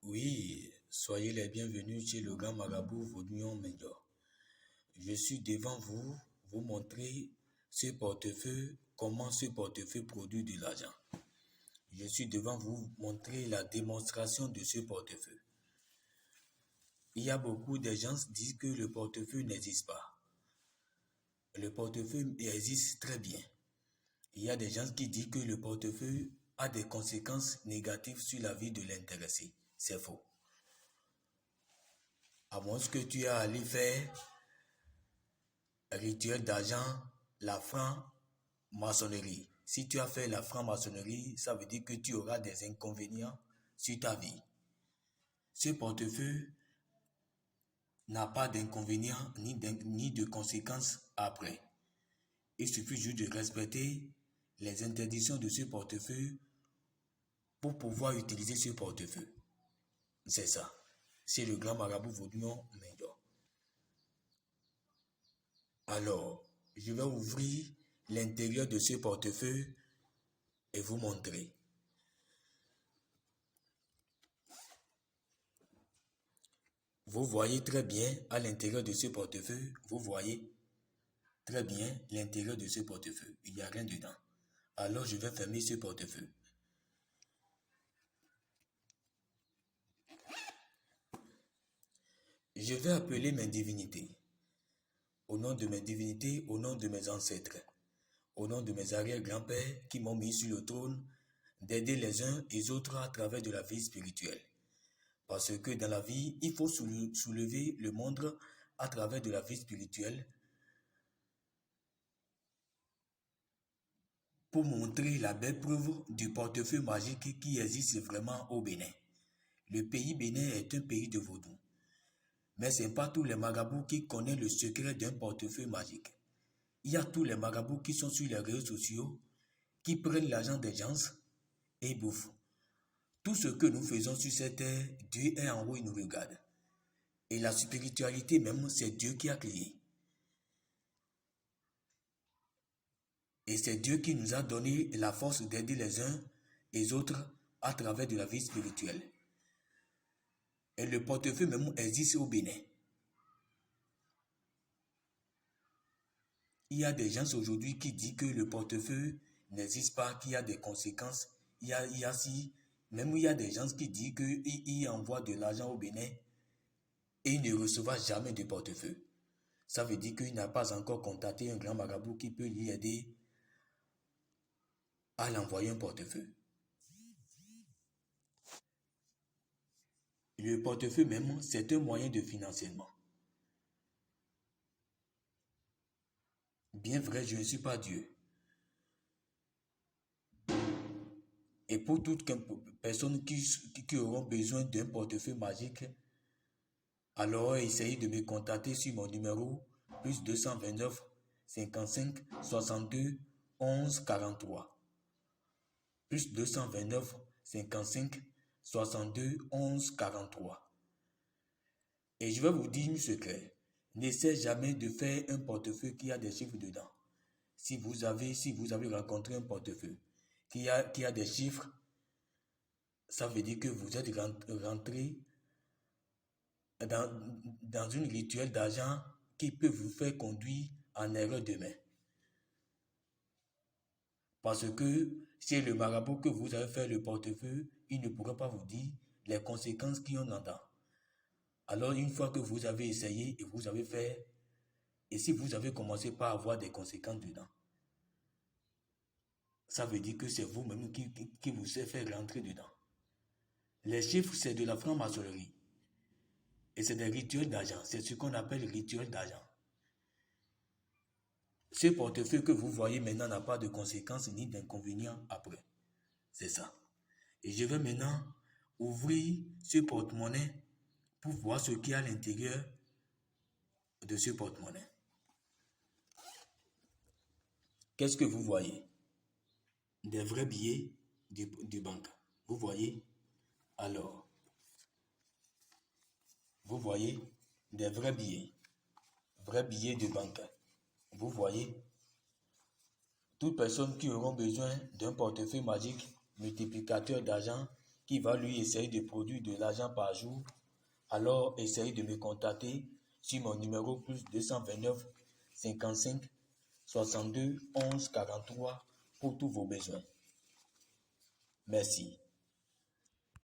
Oui, soyez les bienvenus chez le grand marabout Vaudouillon Mendior. Je suis devant vous, vous montrer ce portefeuille, comment ce portefeuille produit de l'argent. Je suis devant vous montrer la démonstration de ce portefeuille. Il y a beaucoup de gens qui disent que le portefeuille n'existe pas. Le portefeuille existe très bien. Il y a des gens qui disent que le portefeuille a des conséquences négatives sur la vie de l'intéressé. C'est faux. À moins que tu aies allé faire rituel d'argent, la franc-maçonnerie. Si tu as fait la franc-maçonnerie, ça veut dire que tu auras des inconvénients sur ta vie. Ce portefeuille n'a pas d'inconvénients ni de conséquences après. Il suffit juste de respecter les interdictions de ce portefeuille pour pouvoir utiliser ce portefeuille. C'est ça. C'est le grand marabout Vaudouillon Mendior. Alors, je vais ouvrir l'intérieur de ce portefeuille et vous montrer. Vous voyez très bien à l'intérieur de ce portefeuille, vous voyez très bien l'intérieur de ce portefeuille. Il n'y a rien dedans. Alors, je vais fermer ce portefeuille. Je vais appeler mes divinités. Au nom de mes divinités, au nom de mes ancêtres, au nom de mes arrière-grands-pères qui m'ont mis sur le trône, d'aider les uns et les autres à travers de la vie spirituelle. Parce que dans la vie, il faut soulever le monde à travers de la vie spirituelle pour montrer la belle preuve du portefeuille magique qui existe vraiment au Bénin. Le pays Bénin est un pays de vaudou. Mais ce n'est pas tous les marabouts qui connaissent le secret d'un portefeuille magique. Il y a tous les marabouts qui sont sur les réseaux sociaux, qui prennent l'argent des gens et bouffent. Tout ce que nous faisons sur cette terre, Dieu est en haut, il nous regarde. Et la spiritualité même, c'est Dieu qui a créé. Et c'est Dieu qui nous a donné la force d'aider les uns et les autres à travers de la vie spirituelle. Et le portefeuille même existe au Bénin. Il y a des gens aujourd'hui qui disent que le portefeuille n'existe pas, qu'il y a des conséquences. Il y a des gens qui disent qu'ils envoient de l'argent au Bénin et il ne recevra jamais de portefeuille. Ça veut dire qu'il n'a pas encore contacté un grand marabout qui peut lui aider à l'envoyer un portefeuille. Le portefeuille même, c'est un moyen de financement. Bien vrai, je ne suis pas Dieu. Et pour toutes personnes qui auront besoin d'un portefeuille magique, alors essayez de me contacter sur mon numéro plus 229 55 62 11 43. Plus 229 55 62 11 43. Et je vais vous dire un secret. N'essayez jamais de faire un portefeuille qui a des chiffres dedans. Si vous avez rencontré un portefeuille qui a des chiffres, ça veut dire que vous êtes rentré dans une rituel d'argent qui peut vous faire conduire en erreur demain. Parce que c'est le marabout que vous avez fait le portefeuille, il ne pourra pas vous dire les conséquences qu'il y en a dedans. Alors une fois que vous avez essayé et vous avez fait, et si vous avez commencé par avoir des conséquences dedans, ça veut dire que c'est vous-même qui vous êtes fait rentrer dedans. Les chiffres, c'est de la franc-maçonnerie. Et c'est des rituels d'argent. C'est ce qu'on appelle rituel d'argent. Ce portefeuille que vous voyez maintenant n'a pas de conséquences ni d'inconvénients après. C'est ça. Et je vais maintenant ouvrir ce porte-monnaie pour voir ce qu'il y a à l'intérieur de ce porte-monnaie. Qu'est-ce que vous voyez? Des vrais billets du banque. Vous voyez? Alors, vous voyez des vrais billets de banque. Vous voyez? Toutes personnes qui auront besoin d'un portefeuille magique multiplicateur d'argent qui va lui essayer de produire de l'argent par jour, alors essayez de me contacter sur mon numéro plus 229 55 62 11 43 pour tous vos besoins. Merci.